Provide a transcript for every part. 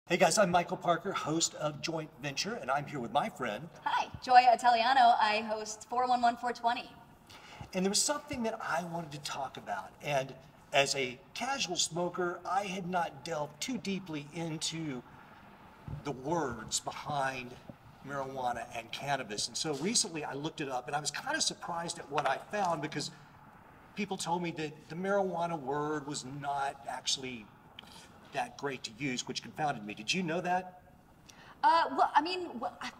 Hey guys, I'm Michael Parker, host of Joint Venture, and I'm here with my friend. Hi, Joya Italiano. I host 411-420. And there was something that I wanted to talk about. And as a casual smoker, I had not delved too deeply into the words behind marijuana and cannabis. And so recently I looked it up, and I was kind of surprised at what I found because people told me that the marijuana word was not actually that great to use, which confounded me. Did you know that?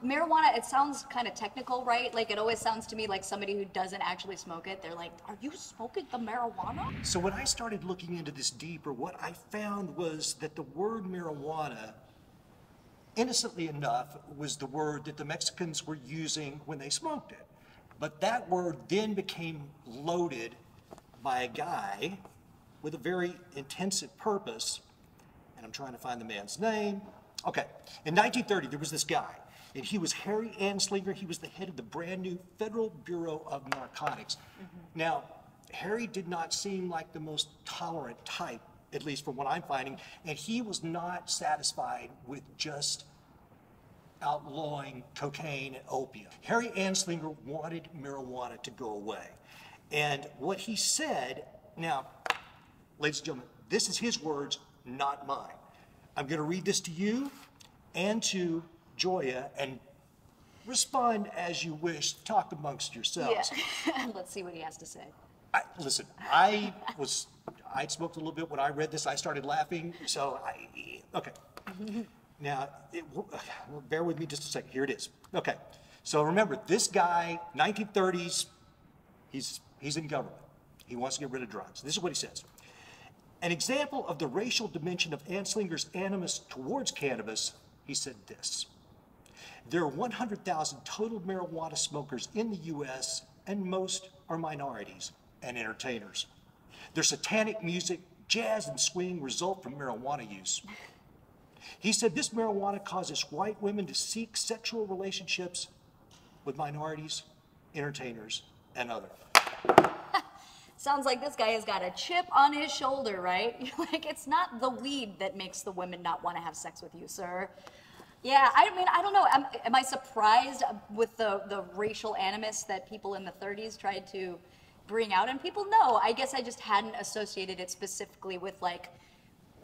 Marijuana, it sounds kind of technical, right? Like, it always sounds to me like somebody who doesn't actually smoke it, they're like, are you smoking the marijuana? So when I started looking into this deeper, what I found was that the word marijuana, innocently enough, was the word that the Mexicans were using when they smoked it. But that word then became loaded by a guy with a very intensive purpose, and I'm trying to find the man's name. Okay, in 1930, there was this guy, and he was Harry Anslinger. He was the head of the brand new Federal Bureau of Narcotics. Now, Harry did not seem like the most tolerant type, at least from what I'm finding, and he was not satisfied with just outlawing cocaine and opium. Harry Anslinger wanted marijuana to go away. And what he said, now, ladies and gentlemen, this is his words, not mine. I'm going to read this to you and to Joya and respond as you wish. Talk amongst yourselves. Yeah. Let's see what he has to say. Listen, I'd smoked a little bit when I read this. I started laughing. So, okay. Now, bear with me just a second. Here it is. Okay. So remember, this guy, 1930s, he's in government. He wants to get rid of drugs. This is what he says. An example of the racial dimension of Anslinger's animus towards cannabis, he said this: there are 100,000 total marijuana smokers in the U.S., and most are minorities and entertainers. Their satanic music, jazz, and swing result from marijuana use. He said this marijuana causes white women to seek sexual relationships with minorities, entertainers, and others. Sounds like this guy has got a chip on his shoulder, right? Like, it's not the weed that makes the women not want to have sex with you, sir. Yeah, I mean, I don't know. Am I surprised with the racial animus that people in the 30s tried to bring out in people? No, I guess I just hadn't associated it specifically with, like,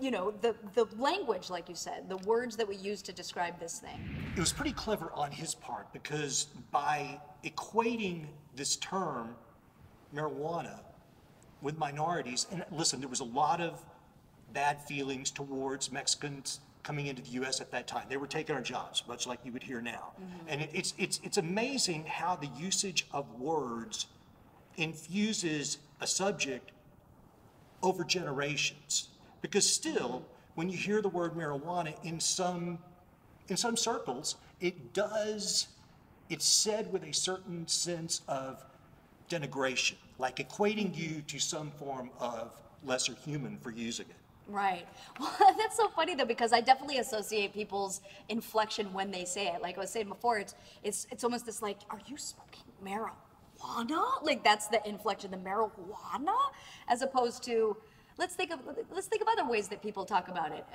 you know, the language, like you said, the words that we use to describe this thing. It was pretty clever on his part because by equating this term, marijuana, with minorities, and listen, there was a lot of bad feelings towards Mexicans coming into the U.S. at that time. They were taking our jobs, much like you would hear now. And it's amazing how the usage of words infuses a subject over generations. Because still, when you hear the word marijuana in some circles, it's said with a certain sense of denigration, like equating you to some form of lesser human for using it. Right. Well, that's so funny though, because I definitely associate people's inflection when they say it. Like I was saying before, it's almost this like, are you smoking marijuana? Like, that's the inflection, the marijuana, as opposed to let's think of other ways that people talk about it.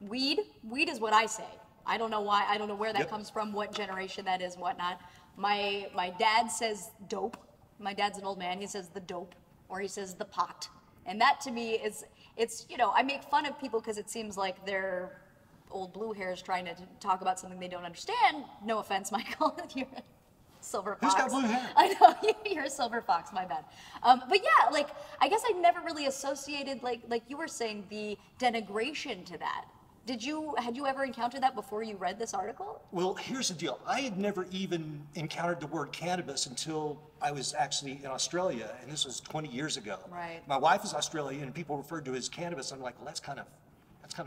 Weed is what I say. I don't know why. I don't know where that comes from, what generation that is, whatnot. My dad says dope. My dad's an old man. He says the dope, or he says the pot. And that to me it's, you know, I make fun of people because it seems like they're old blue hairs trying to talk about something they don't understand. No offense, Michael. You're a silver fox. Who's got blue hair? I know, you're a silver fox, my bad. But yeah, like, I guess I never really associated, like you were saying, the denigration to that. Had you ever encountered that before you read this article? Well, here's the deal. I had never even encountered the word cannabis until I was actually in Australia, and this was 20 years ago. Right. My wife is Australian, and people referred to it as cannabis. I'm like, well, that's kind of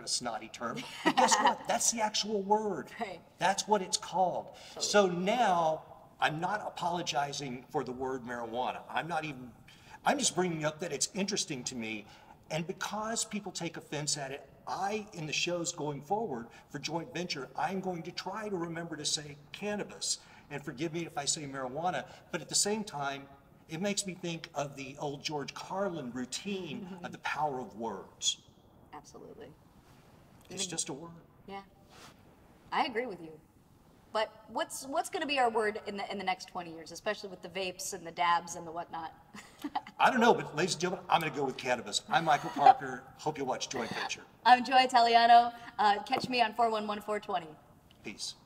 a snotty term. But guess what? That's the actual word. Right. That's what it's called. Totally. So now I'm not apologizing for the word marijuana. I'm just bringing up that it's interesting to me. And because people take offense at it, in the shows going forward for Joint Venture, I'm going to try to remember to say cannabis. And forgive me if I say marijuana, but at the same time, it makes me think of the old George Carlin routine of the power of words. Absolutely. It's just a word. Yeah, I agree with you. But what's going to be our word in the next 20 years, especially with the vapes and the dabs and the whatnot? I don't know, but ladies and gentlemen, I'm going to go with cannabis. I'm Michael Parker. Hope you watch Joint Venture. I'm Joya Italiano. Catch me on 411-420. Peace.